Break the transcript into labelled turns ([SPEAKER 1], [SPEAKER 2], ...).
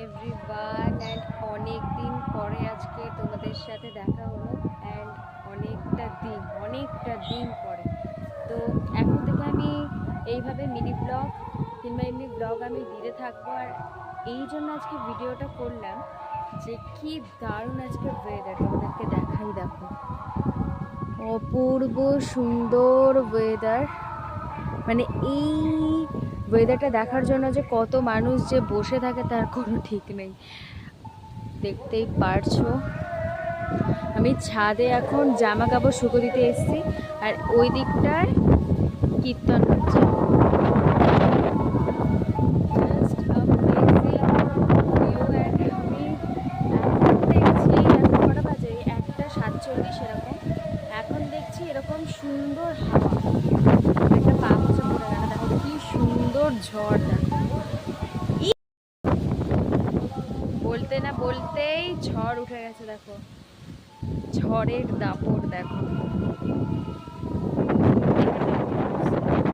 [SPEAKER 1] Everyone and অনেক দিন পরে আজকে তোমাদের সাথে দেখা হলো অ্যান্ড অনেকটা দিন পরে। তো এখন থেকে আমি এইভাবে মিনি ব্লগ কিংবা এমনি ব্লগ আমি দিতে থাকবো। আর এই জন্য আজকে ভিডিওটা করলাম যে কি দারুণ আজকে ওয়েদার, তোমাদেরকে দেখাই। দেখো অপূর্ব সুন্দর ওয়েদার, মানে এই ওয়েদারটা দেখার জন্য যে কত মানুষ যে বসে থাকে তার কোনো ঠিক নেই। দেখতেই পারছো আমি ছাদে এখন জামা কাপড় শুকো দিতে এসেছি, আর ওই দিকটায় কীর্তন হচ্ছে। Just amazing view, and আমি এখন দেখছি এখন কটা বাজে, 1:47 এরকম। এখন দেখছি এরকম সুন্দর হাওয়া, একটা পা মোছা পড়ে গেল। দেখো কি সুন্দর ঝড়, দেখো বলতে না বলতেই ঝড় উঠে গেছে। দেখো ঝড়ের দাপট দেখো।